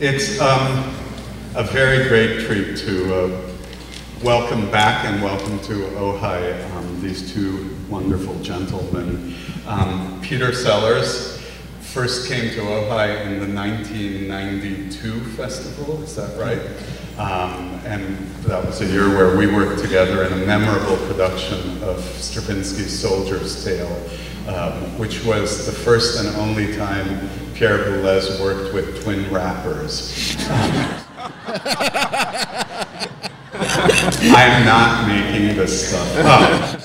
It's a very great treat to welcome back and welcome to Ojai these two wonderful gentlemen. Peter Sellars first came to Ojai in the 1992 festival, is that right? And that was a year where we worked together in a memorable production of Stravinsky's Soldier's Tale, which was the first and only time Pierre Boulez worked with twin rappers. I'm not making this stuff up.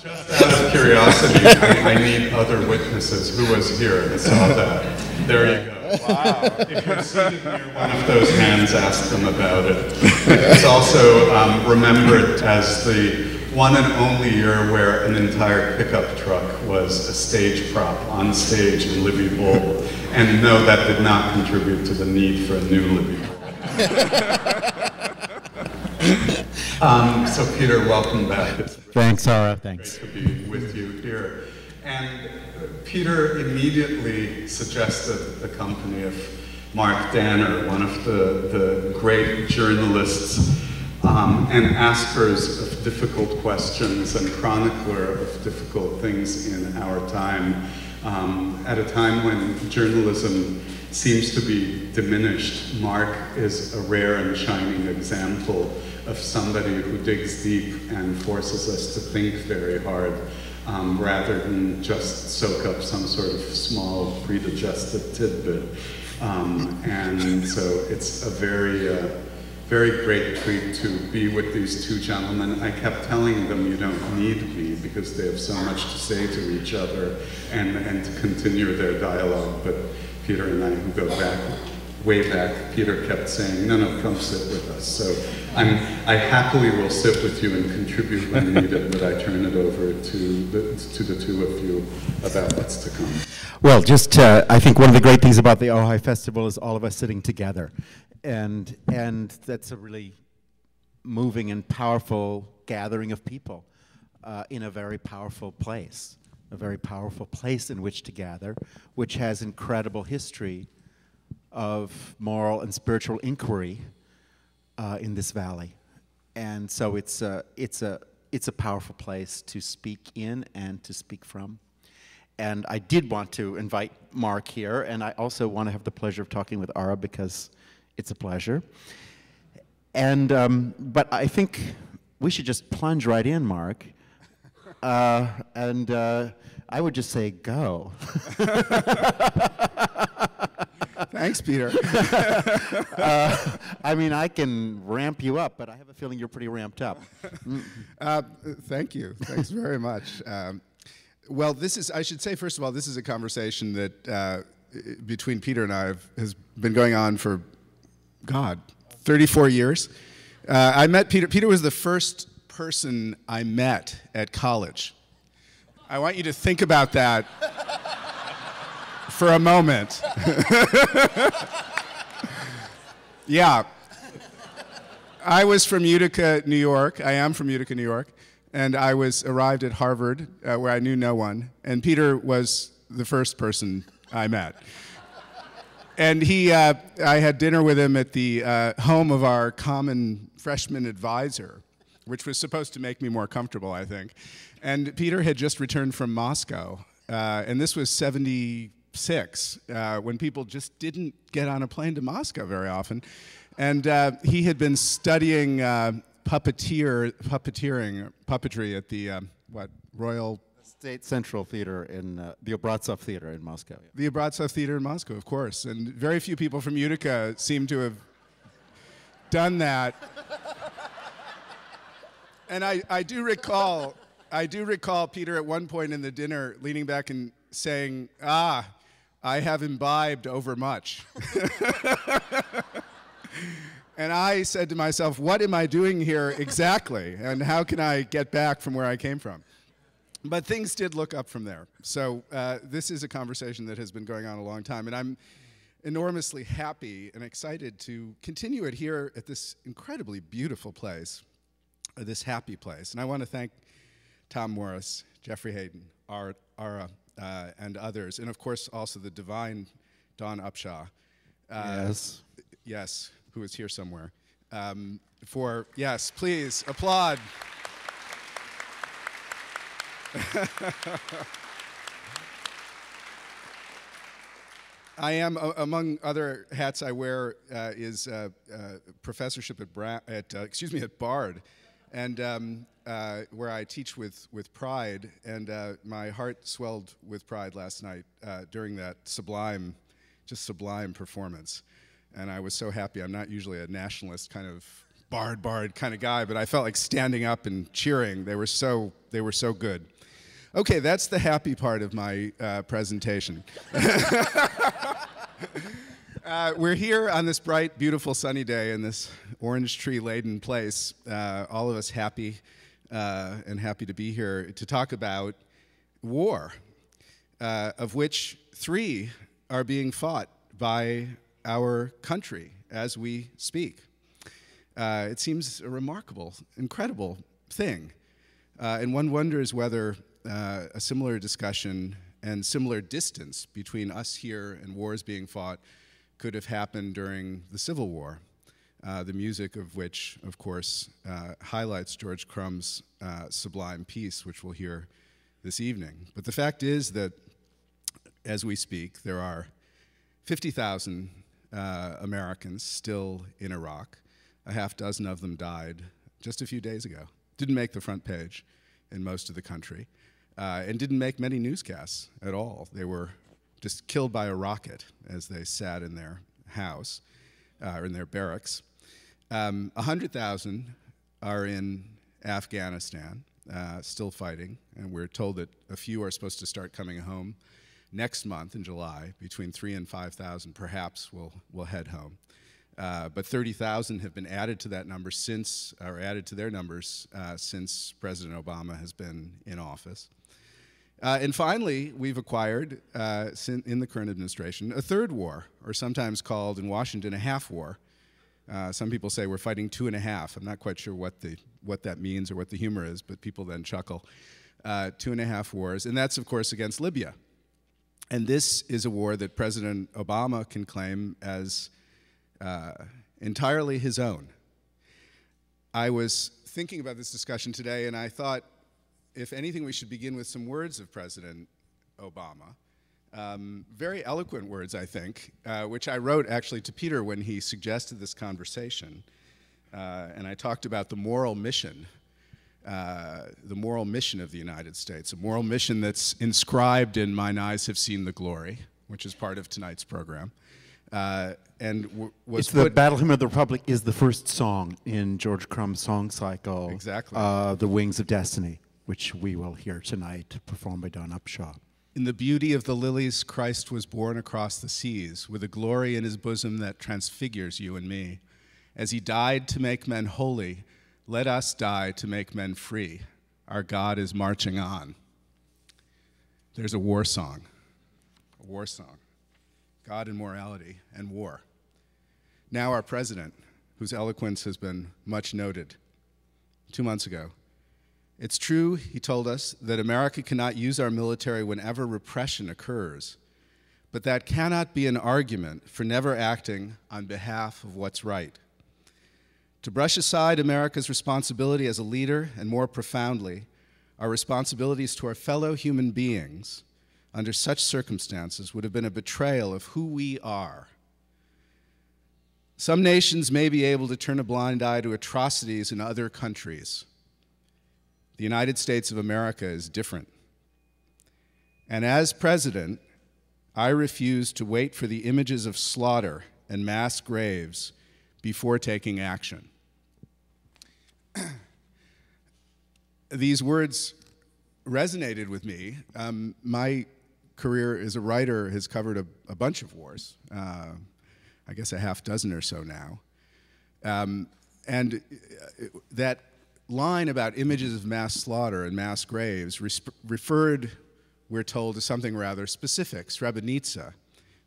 Just out of curiosity, I need other witnesses. Who was here and saw that? There you go. Wow. If you're seated near one of those hands, ask them about it. It's also remembered as the one and only year where an entire pickup truck was a stage prop on stage in Libby Bowl. And no, that did not contribute to the need for a new Libby Bowl. So Peter, welcome back. Thanks, Ara. Thanks. Great to be with you here. And Peter immediately suggested the company of Mark Danner, one of the great journalists and askers of difficult questions and chronicler of difficult things in our time, at a time when journalism seems to be diminished. Mark is a rare and shining example of somebody who digs deep and forces us to think very hard, rather than just soak up some sort of small pre-digested tidbit. And so it's a very, very great treat to be with these two gentlemen. I kept telling them you don't need me because they have so much to say to each other and to continue their dialogue. But Peter and I, who go back, way back, Peter kept saying, no, no, come sit with us. So I happily will sit with you and contribute when needed, but I turn it over to the two of you about what's to come. Well, just I think one of the great things about the Ojai Festival is all of us sitting together. And that's a really moving and powerful gathering of people in a very powerful place in which to gather, which has incredible history of moral and spiritual inquiry in this valley. And so it's a powerful place to speak in and to speak from. And I did want to invite Mark here, and I also want to have the pleasure of talking with Ara because it's a pleasure. And but I think we should just plunge right in, Mark. I would just say go. Thanks, Peter. I mean, I can ramp you up, but I have a feeling you're pretty ramped up. Thank you. Thanks very much. Well, I should say, first of all, this is a conversation that between Peter and I has been going on for, God, 34 years. I met Peter. Peter was the first person I met at college. I want you to think about that for a moment. Yeah. I was from Utica, New York. I am from Utica, New York. And I arrived at Harvard, where I knew no one. And Peter was the first person I met. And I had dinner with him at the home of our common freshman advisor, which was supposed to make me more comfortable, I think. And Peter had just returned from Moscow. And this was 76, when people just didn't get on a plane to Moscow very often. And he had been studying puppetry at the, Royal State Central Theater in the Obraztsov Theater in Moscow. Yeah. The Obraztsov Theater in Moscow, of course. And very few people from Utica seem to have done that. And I do recall Peter at one point in the dinner leaning back and saying, I have imbibed overmuch. And I said to myself, what am I doing here exactly? And how can I get back from where I came from? But things did look up from there. So this is a conversation that has been going on a long time. And I'm enormously happy and excited to continue it here at this incredibly beautiful place, this happy place. And I want to thank Tom Morris, Jeffrey Hayden, Ara, and others, and of course also the divine Dawn Upshaw, Yes. Yes, who is here somewhere. Yes, please, applaud. I am, among other hats I wear, is professorship at Bard, and where I teach with pride. And my heart swelled with pride last night during that sublime performance. And I was so happy. I'm not usually a nationalist kind of Bard kind of guy, but I felt like standing up and cheering. They were so good. Okay, that's the happy part of my presentation. We're here on this bright, beautiful, sunny day in this orange tree-laden place, all of us happy and happy to be here to talk about war, of which 3 are being fought by our country as we speak. It seems a remarkable, incredible thing, and one wonders whether a similar discussion and similar distance between us here and wars being fought could have happened during the Civil War, the music of which, of course, highlights George Crumb's sublime piece, which we'll hear this evening. But the fact is that, as we speak, there are 50,000 Americans still in Iraq. A half dozen of them died just a few days ago. Didn't make the front page in most of the country. And didn't make many newscasts at all. They were just killed by a rocket as they sat in their house, or in their barracks. 100,000 are in Afghanistan, still fighting, and we're told that a few are supposed to start coming home next month in July. Between 3,000 and 5,000 perhaps will head home. But 30,000 have been added to that number since their numbers since President Obama has been in office. And finally, we've acquired, in the current administration, a third war, or sometimes called in Washington a half war. Some people say we're fighting 2.5. I'm not quite sure what that means or what the humor is, but people then chuckle. 2.5 wars, and that's, of course, against Libya. And this is a war that President Obama can claim as entirely his own. I was thinking about this discussion today, and I thought, if anything, we should begin with some words of President Obama. Very eloquent words, I think, which I wrote actually to Peter when he suggested this conversation. And I talked about the moral mission of the United States, a moral mission that's inscribed in "Mine Eyes Have Seen the Glory," which is part of tonight's program. It's the Battle Hymn of the Republic is the first song in George Crumb's song cycle. Exactly. The Wings of Destiny, which we will hear tonight, performed by Don Upshaw. In the beauty of the lilies, Christ was born across the seas, with a glory in his bosom that transfigures you and me. As he died to make men holy, let us die to make men free. Our God is marching on. There's a war song. A war song. God and morality and war. Now our president, whose eloquence has been much noted, 2 months ago. It's true, he told us, that America cannot use our military whenever repression occurs, but that cannot be an argument for never acting on behalf of what's right. To brush aside America's responsibility as a leader, and more profoundly, our responsibilities to our fellow human beings under such circumstances would have been a betrayal of who we are. Some nations may be able to turn a blind eye to atrocities in other countries. The United States of America is different. And as president, I refuse to wait for the images of slaughter and mass graves before taking action. These words resonated with me. My career as a writer has covered a bunch of wars, I guess a half dozen or so now. And that line about images of mass slaughter and mass graves referred, we're told, to something rather specific, Srebrenica,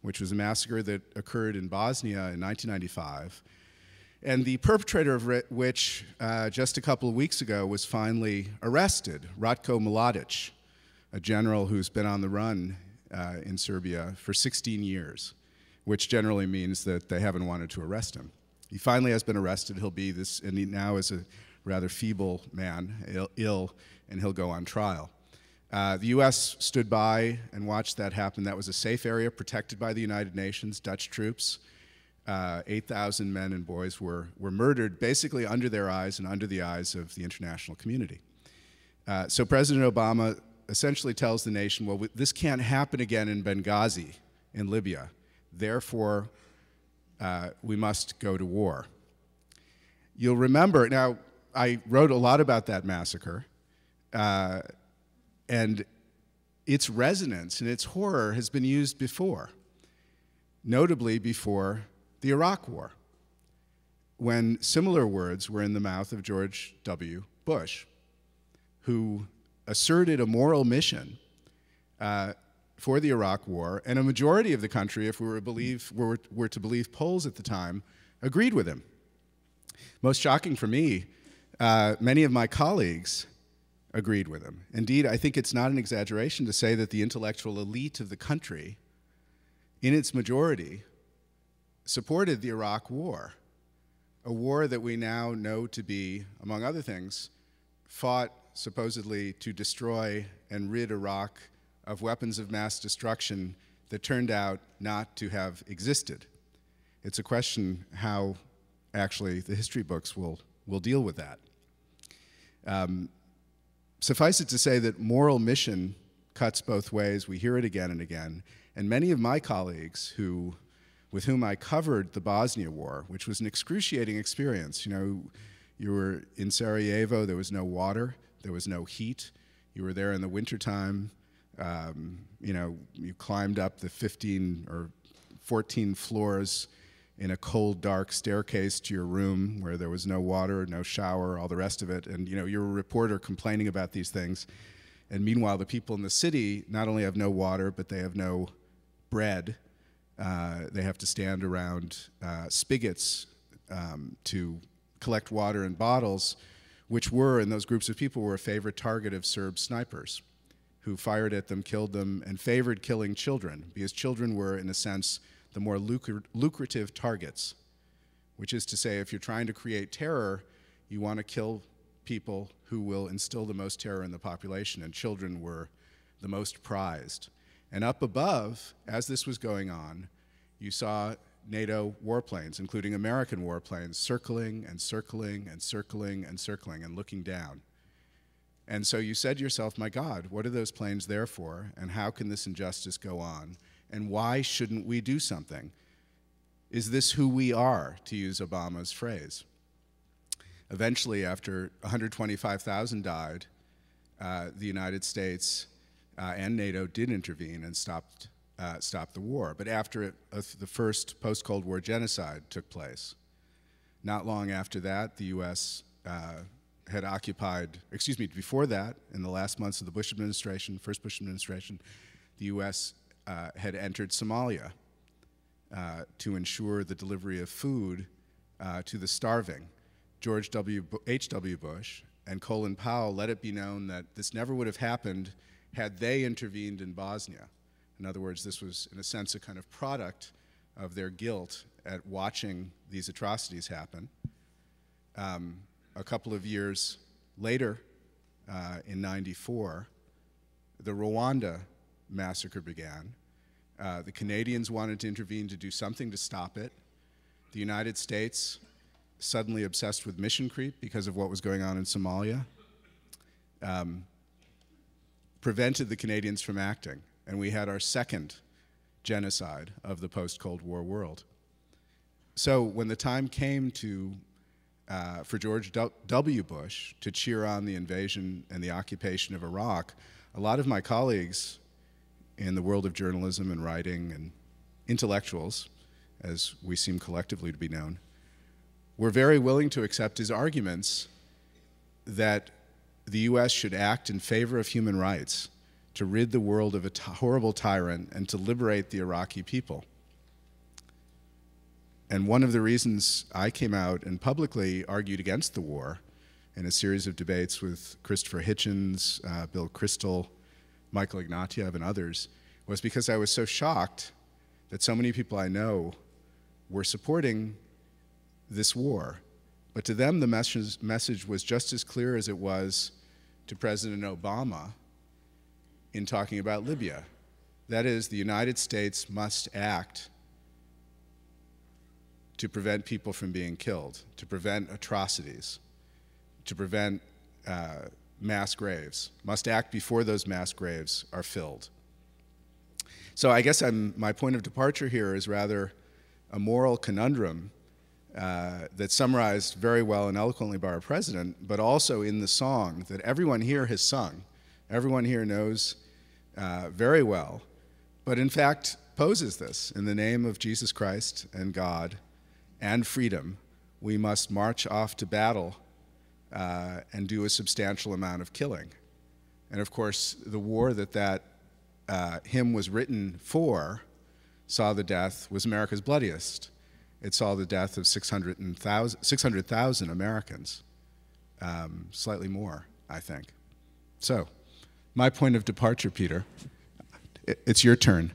which was a massacre that occurred in Bosnia in 1995, and the perpetrator of which just a couple of weeks ago was finally arrested, Ratko Mladic, a general who's been on the run in Serbia for 16 years. which generally means that they haven't wanted to arrest him. He finally has been arrested. He'll be this, and he now is a rather feeble man, ill, and he'll go on trial. The U.S. stood by and watched that happen. That was a safe area protected by the United Nations, Dutch troops. 8,000 men and boys were murdered basically under their eyes and under the eyes of the international community. So President Obama essentially tells the nation, well, this can't happen again in Benghazi in Libya. Therefore, we must go to war. You'll remember, now, I wrote a lot about that massacre, and its resonance and its horror has been used before, notably before the Iraq War, when similar words were in the mouth of George W. Bush, who asserted a moral mission for the Iraq War, and a majority of the country, if we were to believe polls at the time, agreed with him. Most shocking for me, many of my colleagues agreed with him. Indeed, I think it's not an exaggeration to say that the intellectual elite of the country, in its majority, supported the Iraq War, a war that we now know to be, among other things, fought supposedly to destroy and rid Iraq of weapons of mass destruction that turned out not to have existed. It's a question how actually the history books will deal with that. Suffice it to say that moral mission cuts both ways. We hear it again and again. And many of my colleagues with whom I covered the Bosnia War, which was an excruciating experience. You know, you were in Sarajevo, there was no water, there was no heat. You were there in the wintertime. You know, you climbed up the 15 or 14 floors in a cold, dark staircase to your room where there was no water, no shower, all the rest of it. And you know, you're a reporter complaining about these things. And meanwhile, the people in the city not only have no water, but they have no bread. They have to stand around spigots to collect water in bottles, which were, and those groups of people were a favorite target of Serb snipers who fired at them, killed them, and favored killing children, because children were, in a sense, the more lucrative targets, which is to say, if you're trying to create terror, you want to kill people who will instill the most terror in the population, and children were the most prized. And up above, as this was going on, you saw NATO warplanes, including American warplanes, circling and circling and circling and circling and looking down. And so you said to yourself, my God, what are those planes there for? And how can this injustice go on? And why shouldn't we do something? Is this who we are, to use Obama's phrase? Eventually, after 125,000 died, the United States and NATO did intervene and stopped the war. But after the first post-Cold War genocide took place, not long after that, the U.S. Had occupied, before that, in the last months of the Bush administration, first Bush administration, the U.S. Had entered Somalia to ensure the delivery of food to the starving. George H.W. Bush and Colin Powell let it be known that this never would have happened had they intervened in Bosnia. In other words, this was, in a sense, a kind of product of their guilt at watching these atrocities happen. A couple of years later, in '94, the Rwanda massacre began. The Canadians wanted to intervene to do something to stop it. The United States, suddenly obsessed with mission creep because of what was going on in Somalia, prevented the Canadians from acting. And we had our second genocide of the post-Cold War world. So when the time came for George W. Bush to cheer on the invasion and the occupation of Iraq, a lot of my colleagues in the world of journalism and writing and intellectuals, as we seem collectively to be known, were very willing to accept his arguments that the U.S. should act in favor of human rights, to rid the world of a horrible tyrant and to liberate the Iraqi people. And one of the reasons I came out and publicly argued against the war in a series of debates with Christopher Hitchens, Bill Kristol, Michael Ignatieff, and others, was because I was so shocked that so many people I know were supporting this war. But to them, the message was just as clear as it was to President Obama in talking about Libya. That is, the United States must act to prevent people from being killed, to prevent atrocities, to prevent mass graves, must act before those mass graves are filled. So I guess my point of departure here is rather a moral conundrum that's summarized very well and eloquently by our president, but also in the song that everyone here has sung, everyone here knows very well, but in fact poses this: in the name of Jesus Christ and God and freedom, we must march off to battle and do a substantial amount of killing. And of course, the war that hymn was written for was America's bloodiest. It saw the death of 600,000 Americans, slightly more, I think. So, my point of departure, Peter, it's your turn.